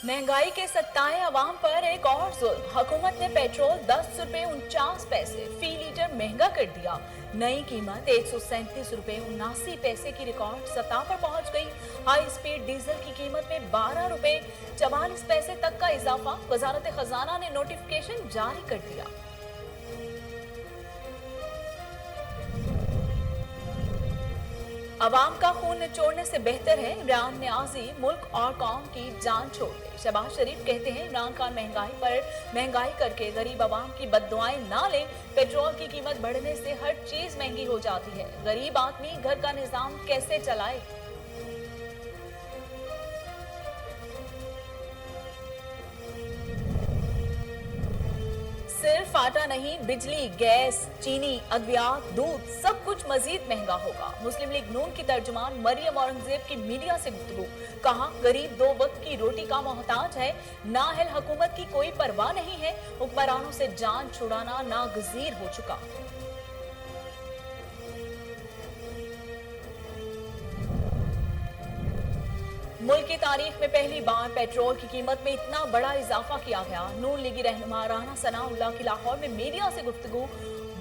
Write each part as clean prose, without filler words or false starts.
महंगाई के सत्ताए अवाम पर एक और जुल्म। हुकूमत ने पेट्रोल 10 रुपए 49 पैसे फी लीटर महंगा कर दिया। नई कीमत 137 रुपए 79 पैसे की रिकॉर्ड सतह पर पहुंच गई। हाई स्पीड डीजल की कीमत में 12 रुपए 44 पैसे तक का इजाफा। वजारत खजाना ने नोटिफिकेशन जारी कर दिया। अवाम का खून निचोड़ने से बेहतर है इमरान न्याजी मुल्क और कौम की जान छोड़ दे। शहबाज शरीफ कहते हैं इमरान खान महंगाई पर महंगाई करके गरीब अवाम की बद्दुआएं ना लें। पेट्रोल की कीमत बढ़ने से हर चीज महंगी हो जाती है। गरीब आदमी घर का निजाम कैसे चलाए। सिर्फ आटा नहीं, बिजली, गैस, चीनी, अद्वियात, दूध सब कुछ मजीद महंगा होगा। मुस्लिम लीग नून की तर्जुमान मरियम औरंगजेब की मीडिया से गुफ्तगू। कहा गरीब 2 वक्त की रोटी का मोहताज है। नाअहल हुकूमत की कोई परवाह नहीं है। हुक्मरानों से जान छुड़ाना नागजीर हो चुका। मुल्क की तारीख में पहली बार पेट्रोल की कीमत में इतना बड़ा इजाफा किया गया। नून लीगी रहनुमा राना सनाउल्लाह की लाहौर में मीडिया से गुफ्तगू।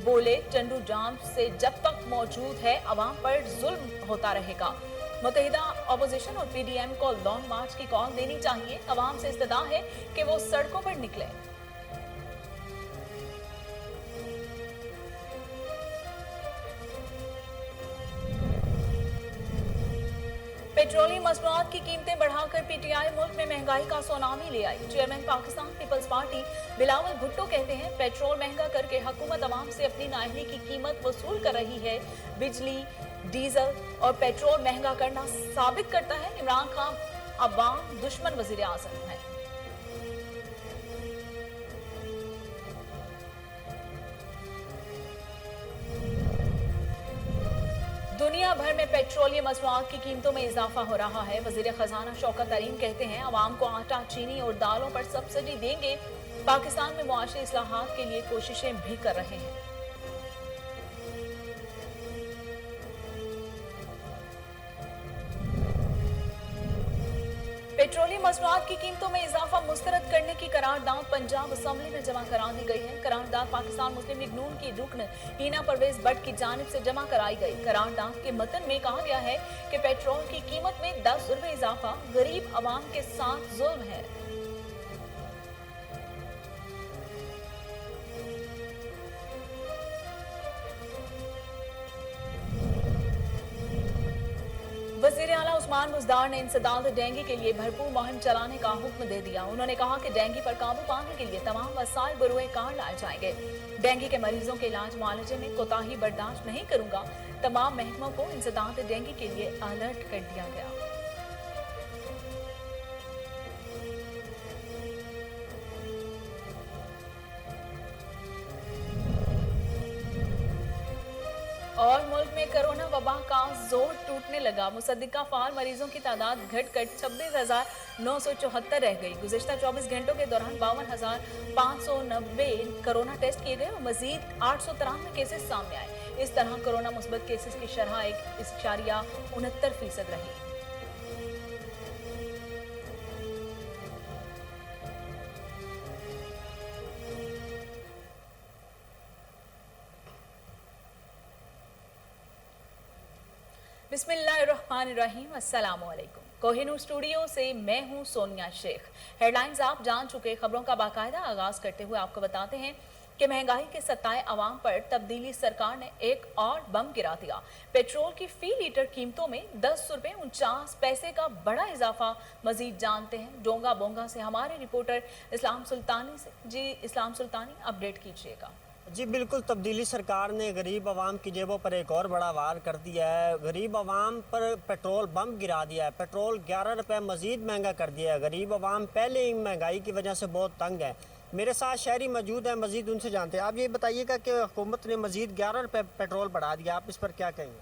बोले चंडू जाम से जब तक मौजूद है अवाम पर जुल्म होता रहेगा। मुत्तहिदा अपोजिशन और पीडीएम को लॉन्ग मार्च की कॉल देनी चाहिए। अवाम से इस्तदा है कि वो सड़कों पर निकले। पेट्रोलियम मसनूआत की कीमतें बढ़ाकर पीटीआई मुल्क में महंगाई का सुनामी ले आई। Chairman Pakistan Peoples Party Bilawal Bhutto कहते हैं पेट्रोल महंगा करके हुकूमत अवाम से अपनी नाअहली की कीमत वसूल कर रही है। बिजली, डीजल और पेट्रोल महंगा करना साबित करता है इमरान खान अवाम दुश्मन वजीर आजम है। दुनिया भर में पेट्रोलियम मसनूआत की कीमतों में इजाफा हो रहा है। वजीर खजाना शौकत तरीन कहते हैं अवाम को आटा, चीनी और दालों पर सब्सिडी देंगे। पाकिस्तान में मुआशी इस्लाहात के लिए कोशिशें भी कर रहे हैं। पेट्रोलियम मसनूआत की कीमतों में इजाफा मुस्तरद करने की करारदाद पंजाब असेंबली में जमा करा दी गई है। करारदाद पाकिस्तान मुस्लिम लीग नून की रुकन हीना परवेज भट्ट की जानिब से जमा कराई गई। करारदाद के मतन में कहा गया है कि पेट्रोल की कीमत में 10 रुपए इजाफा गरीब अवाम के साथ जुल्म है। वज़ीर आला उस्मान बुज़दार ने इंसदाद डेंगू के लिए भरपूर मुहिम चलाने का हुक्म दे दिया। उन्होंने कहा कि डेंगू पर काबू पाने के लिए तमाम वसाइल बरूए कार लाए जाएंगे। डेंगू के मरीजों के इलाज मुआलजे में कोताही बर्दाश्त नहीं करूंगा। तमाम महकमों को इंसदाद डेंगू के लिए अलर्ट कर दिया गया। और मुल्क में कोरोना वबा का जोर टूटने लगा। मुसद्दिका फाल मरीजों की तादाद घटकर 26,974 रह गई। गुज़िश्ता 24 घंटों के दौरान 52,590 कोरोना टेस्ट किए गए और मजीद 893 केसेस सामने आए। इस तरह कोरोना मुस्बत केसेस की शरह 1.69% रही। बिस्मिल्लाहिर्रहमानिर्रहीम, अस्सलामुअलैकुम। कोहिनूर स्टूडियो से मैं हूं सोनिया शेख। हेडलाइंस आप जान चुके। खबरों का बाकायदा आगाज करते हुए आपको बताते हैं कि महंगाई के सताए अवाम पर तब्दीली सरकार ने एक और बम गिरा दिया। पेट्रोल की फी लीटर कीमतों में 10 रुपए 49 पैसे का बड़ा इजाफा। मजीद जानते हैं डोंगा बोंगा से हमारे रिपोर्टर इस्लाम सुल्तानी से। जी इस्लाम सुल्तानी, अपडेट कीजिएगा। जी बिल्कुल, तब्दीली सरकार ने गरीब आवाम की जेबों पर एक और बड़ा वार कर दिया है। गरीब आवाम पर पेट्रोल बम गिरा दिया है। पेट्रोल 11 रुपये मजीद महंगा कर दिया है। गरीब आवाम पहले ही महंगाई की वजह से बहुत तंग है। मेरे साथ शहरी मौजूद हैं, मजीद उनसे जानते हैं। आप ये बताइएगा कि हुकूमत ने मजीद 11 रुपये पेट्रोल बढ़ा दिया, आप इस पर क्या कहेंगे?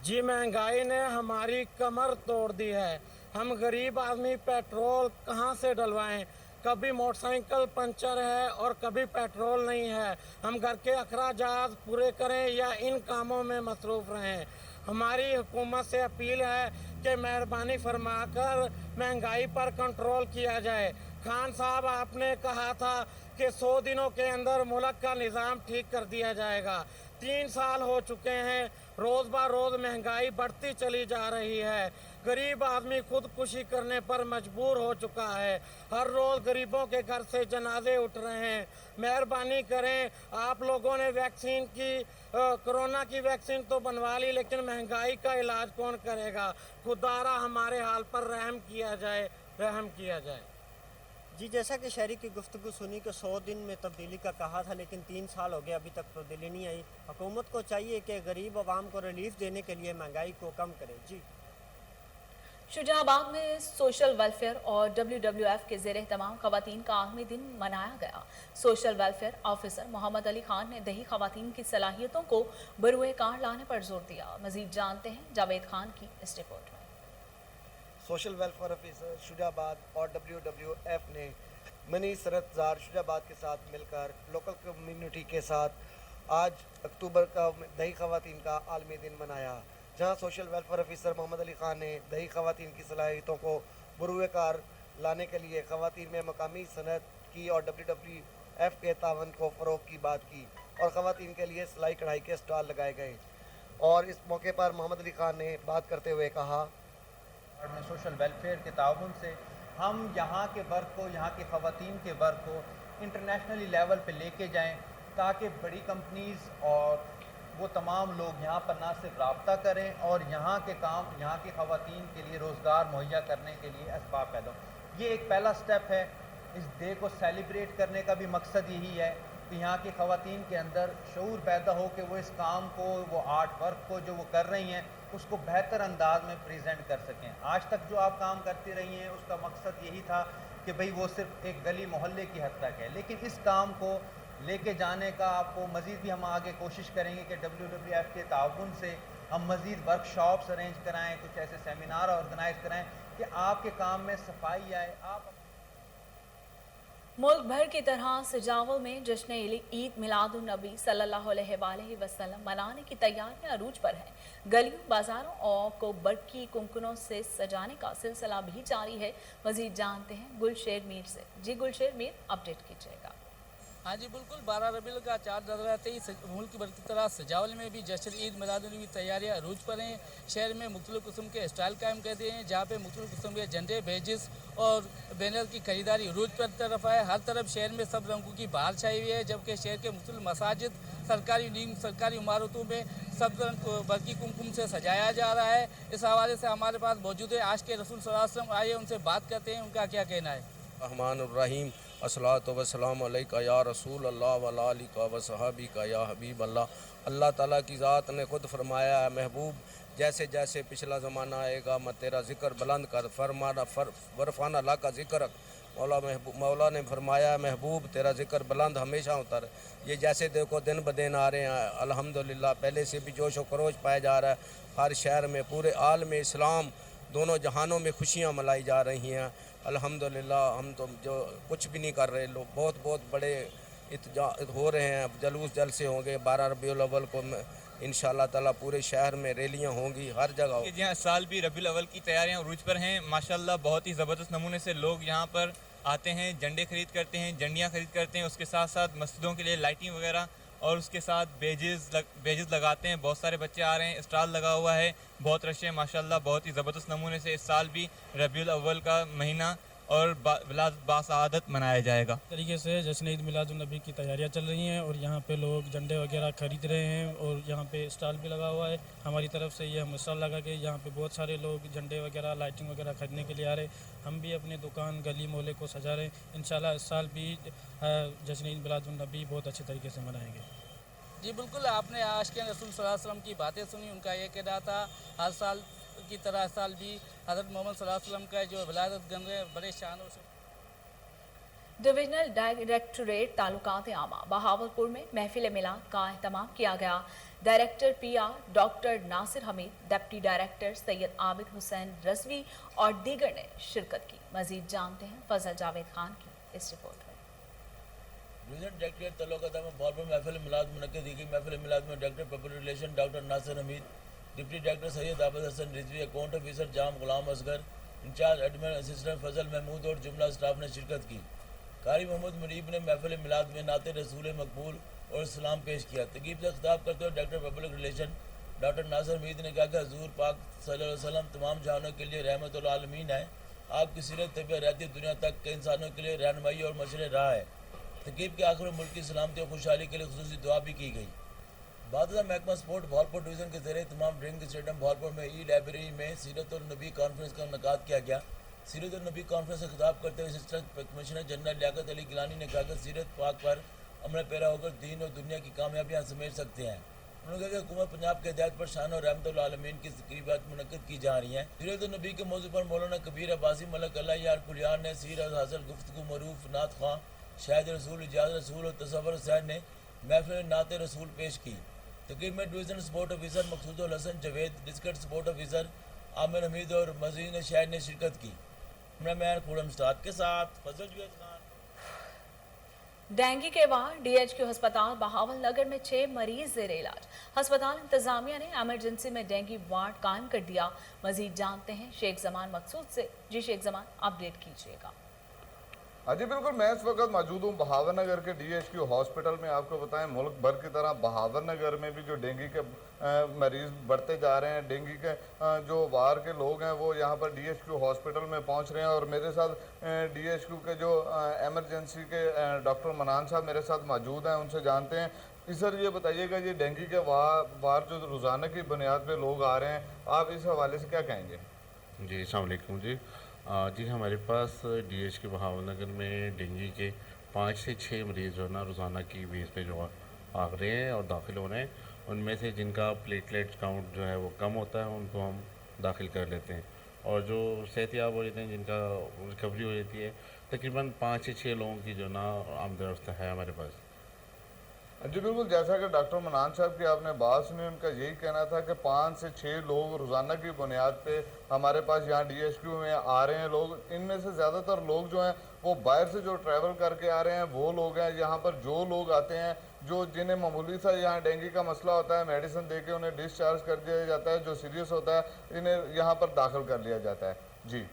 जी, महंगाई ने हमारी कमर तोड़ दी है। हम गरीब आदमी पेट्रोल कहाँ से डलवाएं? कभी मोटरसाइकिल पंचर है और कभी पेट्रोल नहीं है। हम घर के अखराजात पूरे करें या इन कामों में मसरूफ़ रहें। हमारी हुकूमत से अपील है कि मेहरबानी फरमाकर महंगाई पर कंट्रोल किया जाए। खान साहब आपने कहा था कि 100 दिनों के अंदर मुल्क का निज़ाम ठीक कर दिया जाएगा। 3 साल हो चुके हैं, रोज़ ब रोज़ महंगाई बढ़ती चली जा रही है। गरीब आदमी खुदकुशी करने पर मजबूर हो चुका है। हर रोज़ गरीबों के घर से जनाजे उठ रहे हैं। मेहरबानी करें, आप लोगों ने वैक्सीन की कोरोना की वैक्सीन तो बनवा ली, लेकिन महंगाई का इलाज कौन करेगा? खुदारा हमारे हाल पर रहम किया जाए। जी, जैसा कि शहरी की गुफ्तगू सुनी कि 100 दिन में तब्दीली का कहा था, लेकिन 3 साल हो गए अभी तक तब्दीली नहीं आई। हुकूमत को चाहिए कि गरीब आवाम को रिलीफ देने के लिए महंगाई को कम करे। जी, शुजाबाद में सोशल वेलफेयर और WWF के ज़ेरे तमाम खवातीन का आलमी दिन मनाया गया। Social welfare officer Mohammad Ali Khan ने दही खवातीन की सलाहियतों को बरूए कार लाने पर जोर दिया। मजीद जानते हैं जावेद खान की इस रिपोर्ट में। सोशल वेलफेयर ऑफिसर शुजाबाद और WWF ने मनी सरतजार शुजाबाद के साथ मिलकर लोकल कम्युनिटी के साथ आज अक्टूबर का दही खवातीन का आलमी दिन मनाया, जहां social welfare officer Mohammad Ali Khan ने दही खवातीन की सलाहियतों को बरूए कार लाने के लिए खवातीन में मकामी सनत की और WWF के तावन को फ़रोग़ की बात की और खवातीन के लिए सिलाई कढ़ाई के स्टॉल लगाए गए। और इस मौके पर मोहम्मद अली खान ने बात करते हुए कहा, में सोशल वेलफेयर के ताउन से हम यहाँ के वर्क को, यहाँ की ख़वातीन के वर्क को इंटरनेशनली लेवल पे लेके जाएं, ताकि बड़ी कंपनीज़ और वो तमाम लोग यहाँ पर ना सिर्फ रब्ता करें और यहाँ के काम, यहाँ की ख़वातीन के लिए रोज़गार मुहैया करने के लिए असबाब पैदा हो। ये एक पहला स्टेप है। इस डे को सेलिब्रेट करने का भी मकसद यही है कि यहाँ की ख़वातीन के अंदर शऊर पैदा हो कि वो इस काम को, वो आर्ट वर्क को जो वो कर रही हैं, उसको बेहतर अंदाज में प्रेजेंट कर सकें। आज तक जो आप काम करती रही हैं उसका मकसद यही था कि भाई वो सिर्फ एक गली मोहल्ले की हद तक है, लेकिन इस काम को लेके जाने का आपको मज़ीद भी हम आगे कोशिश करेंगे कि WWF के ताउन से हम मज़ीद वर्कशॉप्स अरेंज कराएँ, कुछ ऐसे सेमिनार ऑर्गेनाइज़ कराएँ कि आपके काम में सफाई आए। आप मुल्क भर की तरह सिजावल में जश्न ईद मिलादुन नबी सल्लल्लाहु अलैहि वसल्लम मनाने की तैयारियां अरूज पर हैं। गलियों, बाजारों और को बरकी कुमकुनों से सजाने का सिलसिला भी जारी है। मजीद जानते हैं गुलशेर मीर से। जी गुलशेर मीर, अपडेट कीजिएगा। हाँ जी बिल्कुल, 12 रबीउल का चार रहते ही मुल्क भर की तरह सजावल में भी जश्न ईद मिलादुन्नबी की तैयारियाँ अरूज पर हैं। शहर में मुख्तलिफ किस्म के स्टाइल कायम कर दिए हैं, जहाँ पे मुख्तलिफ किस्म के झंडे, बैजेस और बैनर की खरीदारी अरूज पर तरफ है। हर तरफ शहर में सब रंगों की बहार छाई हुई है, जबकि शहर के मुख्तलिफ मसाजिद, सरकारी नीम सरकारी इमारतों में सब रंग बरकी कुमकुम से सजाया जा रहा है। इस हवाले से हमारे पास मौजूद है आज के रसूल सल्लल्लाहु अलैहि वसल्लम, आइए उनसे बात करते हैं, उनका क्या कहना है। रहमानुर्रहीम, अस्सलातु वस्सलामु अलैका या रसूल अल्लाह व अला आलिका व सहाबिका या हबीब अल्लाह। अल्लाह ताला की ज़ात ने खुद फरमाया है, महबूब जैसे जैसे पिछला ज़माना आएगा मैं तेरा ज़िक्र बुलंद कर फरमाना वरफाना ला का ज़िक्र। मौला ने फरमाया महबूब तेरा ज़िक्र बुलंद हमेशा होता रहे। ये जैसे देखो दिन ब दिन आ रहे हैं, अल्हम्दुलिल्लाह पहले से भी जोश व खरोश पाया जा रहा है। हर शहर में, पूरे आलम इस्लाम, दोनों जहानों में खुशियाँ मनाई जा रही हैं। अल्हम्दुलिल्लाह हम तो जो कुछ भी नहीं कर रहे, लोग बहुत बहुत बड़े हो रहे हैं। जलूस जलसे होंगे 12 रबीउल अव्वल को इंशाअल्लाह ताला पूरे शहर में रैलियां होंगी हर जगह। जी हाँ, साल भी रबीउल अव्वल की तैयारियां उरूज पर हैं। माशाल्लाह बहुत ही ज़बरदस्त नमूने से लोग यहाँ पर आते हैं, झंडे खरीद करते हैं, झंडियाँ खरीद करते हैं, उसके साथ साथ मस्जिदों के लिए लाइटिंग वगैरह और उसके साथ बेजेस लगाते हैं। बहुत सारे बच्चे आ रहे हैं, स्टॉल लगा हुआ है, बहुत रश है माशाल्लाह। बहुत ही ज़बरदस्त नमूने से इस साल भी रबीउल अव्वल का महीना और बासआदत मनाया जाएगा। तरीके से जश्न ईद मिलादुन्नबी की तैयारियां चल रही हैं और यहाँ पे लोग झंडे वगैरह खरीद रहे हैं और यहाँ पे स्टॉल भी लगा हुआ है। हमारी तरफ से ये हम स्टॉल लगा के यहाँ पे बहुत सारे लोग झंडे वगैरह, लाइटिंग वगैरह खरीदने के लिए आ रहे हैं। हम भी अपने दुकान, गली मोहल्ले को सजा रहे हैं। इंशाल्लाह इस साल भी जश्न ईद मिलादुन्नबी बहुत अच्छे तरीके से मनाएंगे। जी बिल्कुल, आपने आशिक़ रसूल सल्लल्लाहु अलैहि वसल्लम की बातें सुनी। उनका ये कहना था हर साल की तरह इस साल भी हज़रत मोहम्मद सल्लल्लाहु अलैहि वसल्लम का जो विलादत गन रहे बड़े शानों से। डिविजनल डायरेक्टरेट तालुकात आमा बहावलपुर में महफिल मिलाद का अहतमाम किया गया। Director PR doctor Nasir Hameed, deputy director Syed Abid Hussain Rizvi और दीगर ने शिरकत की। मजीद जानते हैं फजल जावेद खान की इस रिपोर्ट में। डिवीजन डायरेक्टरेट तालुकात आमा बहावलपुर में महफिल मिलाद मुनक्किद की गई। महफिल मिलाद में director public relation doctor Nasir Hameed, deputy director Syed Abid Hassan Rizvi, account officer Jam Ghulam Asghar, incharge admin assistant Fazal Mahmood और जुमला स्टाफ ने शिरकत की। कारी मोहम्मद मुनीब ने महफिल मिलाद में नाते रसूल मकबूल और सलाम पेश किया। तक़रीब से खिताब करते हुए director public relation doctor Nasir Hameed ने कहा कि हजूर पाक सल्लल्लाहु अलैहि वसल्लम तमाम जहानों के लिए रहमतुल आलमीन है। आपकी सीरत तबीयत रहती दुनिया तक के इंसानों के लिए रहनुमाई और मशरे राह है। तक़रीब के आखिर में मुल्क की सलामती और खुशहाली के लिए खुसूसी दुआ भी की गई। बादशाह महकमा स्पोर्ट भावलपुर डिवीज़न के ज़रिए तमाम ड्रिंक स्टेडियम भावलपुर में ई लाइब्रेरी में सीरत और नबी कॉन्फ्रेंस का इनेकाद किया गया। सीरत और नबी कॉन्फ्रेंस से खिताब करते हुए assistant commissioner general Liaquat Ali Gilani ने कहा कि सीरत पाक पर अमल पैरा होकर दीन और दुनिया की कामयाबियाँ समेट सकते हैं। उन्होंने कहा कि हुकूमत पंजाब के हिदायत पर शान और रहमतुल आलमीन की तक़रीबात मुनक़्क़िद की जा रही हैं। सीरत और नबी के मौजू पर मौलाना कबीर अब्बासी मलक अल्लाह यार कुलियार ने सीरत हासिल गुफ्तगू मरूफ नात ख़्वां शाहिद रसूल इजाज़ रसूल और तसव्वुर हुसैन ने महफिल नात रसूल पेश की। तक़रीब में division sport officer Maqsood Hassan Javed, district sport officer Aamir Hameed और मजीद शाहिद ने शिरकत की। मैं खुरम स्टाद के साथ फजल जुवेद खान। डेंगू के बाद डीएचक्यू अस्पताल बहावल नगर में 6 मरीज जेर इलाज। अस्पताल इंतजामिया ने एमरजेंसी में डेंगू वार्ड कायम कर दिया। मजीद जानते हैं शेख जमान मकसूद से। जी शेख जमान, अपडेट कीजिएगा। जी बिल्कुल, मैं इस वक्त मौजूद हूँ बहावर नगर के डीएचक्यू हॉस्पिटल में। आपको बताएं मुल्क भर की तरह बहावर नगर में भी जो डेंगू के मरीज़ बढ़ते जा रहे हैं, डेंगू के जो वार के लोग हैं वो यहाँ पर डीएचक्यू हॉस्पिटल में पहुँच रहे हैं। और मेरे साथ डीएचक्यू के जो एमरजेंसी के डॉक्टर मनान साहब मेरे साथ मौजूद हैं, उनसे जानते हैं। सर ये बताइएगा, ये डेंगू के वार जो रोज़ाना की बुनियाद पर लोग आ रहे हैं, आप इस हवाले से क्या कहेंगे? जी अस्सलाम वालेकुम जी हमारे पास डीएचक्यू बहावल नगर में डेंगू के 5 से 6 मरीज़ जो है ना रोज़ाना की बेस पे जो आ रहे हैं और दाखिल हो रहे हैं। उनमें से जिनका प्लेटलेट काउंट जो है वो कम होता है उनको हम दाखिल कर लेते हैं, और जो सेहतियाब हो जाते हैं जिनका रिकवरी हो जाती है, तकरीबन 5 से 6 लोगों की जो ना आमदरफ्त है हमारे पास। जी बिल्कुल, जैसा कि डॉक्टर मनान साहब की आपने बात सुनी, उनका यही कहना था कि 5 से 6 लोग रोज़ाना की बुनियाद पे हमारे पास यहाँ डीएचक्यू में आ रहे हैं लोग। इनमें से ज़्यादातर लोग जो हैं वो बाहर से जो ट्रैवल करके आ रहे हैं वो लोग हैं। यहाँ पर जो लोग आते हैं जो जिन्हें मामूली सा यहाँ डेंगू का मसला होता है, मेडिसिन दे के उन्हें डिस्चार्ज कर दिया जाता है। जो सीरियस होता है इन्हें यहाँ पर दाखिल कर लिया जाता है। जी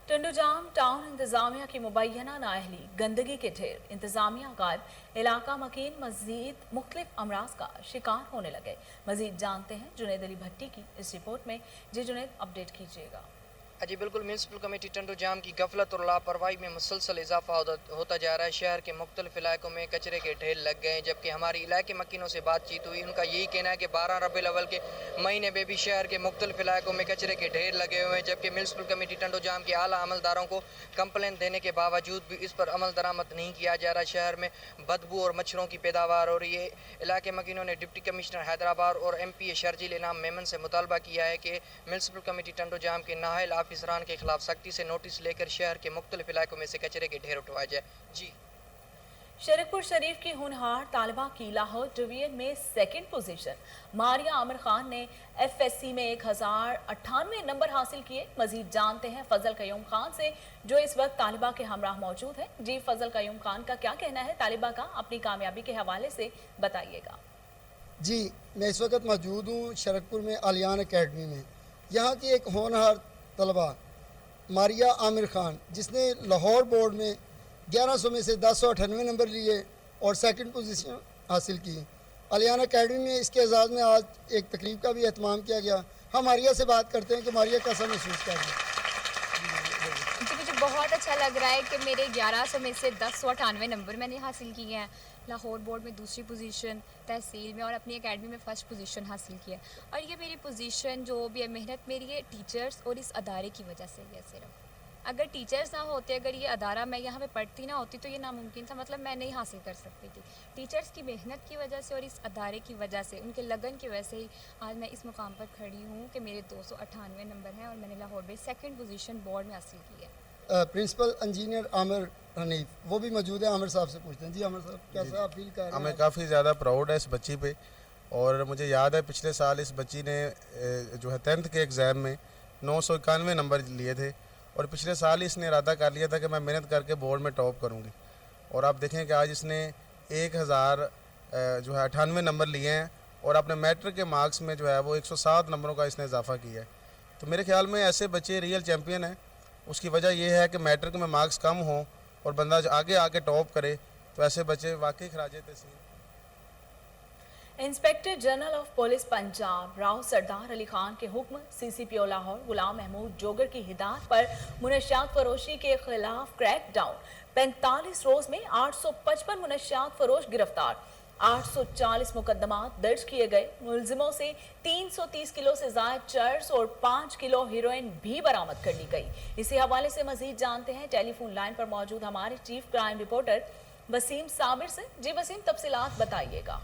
टंडूजाम टाउन इंतजामिया की मुबैना नाअहली, गंदगी के ढेर, इंतजामिया गायब, इलाका मकीन मजीद मुख्तलिफ अमराज का शिकार होने लगे। मजीद जानते हैं जुनेद अली भट्टी की इस रिपोर्ट में। जी जुनेद, अपडेट कीजिएगा। जी बिल्कुल, म्यूनसिपल कमेटी टंडूजाम की गफलत और लापरवाही में मुसलसल इजाफा होता जा रहा है। शहर के मुख्तलिफ इलाकों में कचरे के ढेर लग गए हैं, जबकि हमारी इलाके मकीनों से बातचीत हुई, उनका यही कहना है कि 12 रबीउल अव्वल के महीने में भी शहर के मुख्तलिफ इलाकों में कचरे के ढेर लगे हुए हैं। जबकि म्यूनसिपल कमेटी टंडूजाम के आला अमलदारों को कंप्लेंट देने के बावजूद भी इस पर अमल दरामद नहीं किया जा रहा। शहर में बदबू और मच्छरों की पैदावार हो रही है। इलाके मकीनों ने डिप्टी कमिश्नर हैदराबाद और MP शर्जील इनाम मेमन से मुतालबा किया है कि म्यूनसिपल कमेटी टंडूजाम के नाहल ऑफिसरान के खिलाफ सख्ती से नोटिस लेकर शहर के मुख्तलिफ इलाकों में से कचरे के ढेर उठवाए जाए। जी शरीफपुर शरीफ की होनहार तालिबा की लाहौर डिवीजन में 2nd पोजीशन। मारिया आमिर खान ने FSC में 1098 नंबर हासिल किए। मजीद जानते हैं फजल कयूम खान से जो इस वक्त तालिबा के हमराह मौजूद है। जी फजल कयूम खान का क्या कहना है तालिबा का, अपनी कामयाबी के हवाले से बताइएगा। जी मैं इस वक्त मौजूद हूँ शरीफपुर में आलियान एकेडमी में। यहाँ की एक होनहार तलबा मारिया आमिर खान, जिसने लाहौर बोर्ड में 1100 में से 1098 नंबर लिए और 2nd पोजीशन हासिल की। आलियाना एकेडमी में इसके एजाज़ में आज एक तकरीब का भी एहतमाम किया गया। हम मारिया से बात करते हैं कि मारिया कैसा महसूस कर रही है। जी मुझे बहुत अच्छा लग रहा है कि मेरे 1100 में से 1098 नंबर मैंने हासिल किए हैं। लाहौर बोर्ड में 2री पोजीशन, तहसील में और अपनी एकेडमी में 1st पोजीशन हासिल किया। और ये मेरी पोजीशन जो भी है मेहनत मेरी है टीचर्स और इस अदारे की वजह से है। सिर्फ अगर टीचर्स ना होते, अगर ये अदारा मैं यहाँ पे पढ़ती ना होती तो ये नामुमकिन था, मतलब मैं नहीं हासिल कर सकती थी। टीचर्स की मेहनत की वजह से और इस अदारे की वजह से, उनके लगन की वजह से ही आज मैं इस मुकाम पर खड़ी हूँ कि मेरे 298 नंबर हैं और मैंने लाहौर में 2nd पोजीशन बोर्ड में हासिल की है। प्रिंसिपल इंजीनियर आमिर हनीफ वो भी मौजूद है। आमिर साहब से पूछते हैं। जी आमिर साहब, कैसा आप फील कर रहे हैं? हमें काफ़ी ज़्यादा प्राउड है इस बच्ची पे। और मुझे याद है पिछले साल इस बच्ची ने जो है 10th के एग्ज़ाम में 991 नंबर लिए थे, और पिछले साल ही इसने इरादा कर लिया था कि मैं मेहनत करके बोर्ड में टॉप करूँगी। और आप देखें कि आज इसने 1000 जो है 98 नंबर लिए हैं اور اپنے میٹرک کے مارکس میں جو ہے وہ 107 نمبروں کا اس نے اضافہ کیا ہے. تو میرے خیال میں ایسے بچے ریئل چیمپئن ہیں. اس کی وجہ یہ ہے کہ میٹرک میں مارکس کم ہوں اور بندہ آگے آ کے ٹاپ کرے, تو ایسے بچے واقعی خراج تحسین. Inspector general of police Punjab Rao سردار علی خان کے حکم سی سی پی او لاہور غلام محمود جوگر کی ہدایت پر منشیات فروشی کے خلاف کریک ڈاؤن. 45 روز میں 855 منشیات فروش گرفتار, 840 مقدمات درج کیے گئے. ملزموں سے 330 کلو سے زائد چرس اور 5 کلو ہیروئن بھی برآمد کر لی گئی. اسی حوالے سے مزید جانتے ہیں ٹیلی فون لائن پر موجود ہمارے چیف کرائم رپورٹر وسیم صابر سے. جی وسیم, تفصیلات بتائیے گا.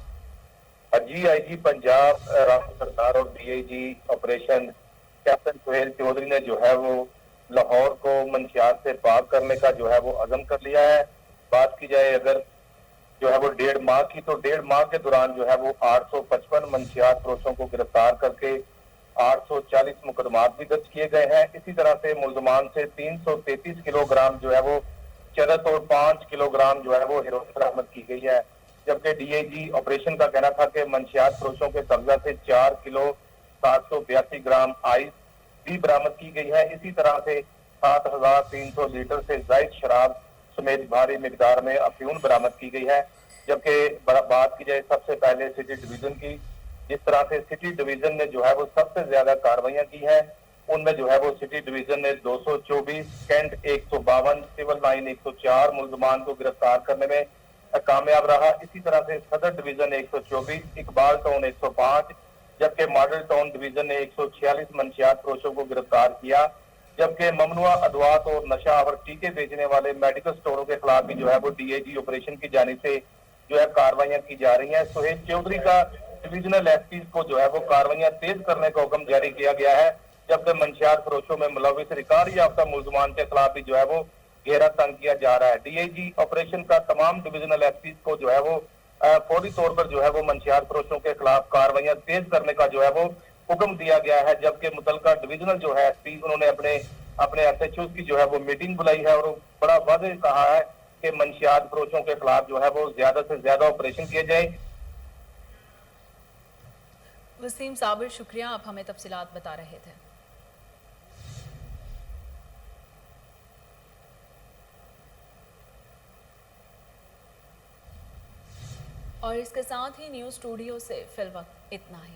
جی آئی جی پنجاب راؤ سردار اور D I G operation captain Sohail Chaudhry نے جو ہے وہ لاہور کو منشیات سے پاک کرنے کا جو ہے وہ عزم کر لیا ہے. بات کی جائے اگر جو ہے وہ 1.5 ماہ کی, تو 1.5 ماہ کے دوران جو ہے وہ 855 منشیات فروشوں کو گرفتار کر کے 840 مقدمات بھی درج کیے گئے ہیں. اسی طرح سے ملزمان سے 333 کلو گرام جو ہے وہ چرس اور 5 کلو گرام جو ہے وہ ہیروئن برآمد کی گئی ہے. جبکہ ڈی آئی جی آپریشن کا کہنا تھا کہ منشیات فروشوں کے قبضہ سے 4 کلو 782 گرام آئس بھی برآمد کی گئی ہے. اسی طرح سے 7300 لیٹر سے زائد شراب سمیت بھاری مقدار میں افیون برآمد کی گئی ہے. جبکہ بات کی جائے سب سے پہلے سٹی ڈویژن کی, جس طرح سے سٹی ڈویژن نے جو ہے وہ سب سے زیادہ کارروائیاں کی ہیں, ان میں جو ہے وہ سٹی ڈویژن نے 224, کینٹ 152, سول لائن 104 ملزمان کو گرفتار کرنے میں کامیاب رہا. اسی طرح سے صدر ڈویژن نے 124, اقبال ٹاؤن 105, جبکہ ماڈل ٹاؤن ڈویژن نے 146 منشیات فروشوں کو گرفتار کیا. جبکہ ممنوعہ ادوات اور نشہ اور ٹیکے بیچنے والے میڈیکل سٹوروں کے خلاف بھی جو ہے وہ ڈی آئی جی آپریشن کی جانب سے جو ہے کارروائیاں کی جا رہی ہیں. سہیل چودھری کا ڈویژنل ایس پی کو جو ہے وہ کارروائیاں تیز کرنے کا حکم جاری کیا گیا ہے. جبکہ منشیات فروشوں میں ملوث ریکارڈ یافتہ ملزمان کے خلاف بھی جو ہے وہ گھیرا تنگ کیا جا رہا ہے. ڈی آئی جی آپریشن کا تمام ڈویژنل ایس پی کو جو ہے وہ فوری طور پر جو ہے وہ منشیات فروشوں کے خلاف کارروائیاں تیز کرنے کا جو ہے وہ حکم دیا گیا ہے. جبکہ متعلقہ ڈویژنل جو ہے ایس پی انہوں نے اپنے ایس ایچ اوز کی جو ہے وہ میٹنگ بلائی ہے اور بڑا واضح کہا ہے کہ منشیات فروشوں کے خلاف جو ہے وہ زیادہ سے زیادہ آپریشن کیے جائیں. وسیم صابر, شکریہ, آپ ہمیں تفصیلات بتا رہے تھے. اور اس کے ساتھ ہی نیوز اسٹوڈیو سے فی الوقت اتنا ہی.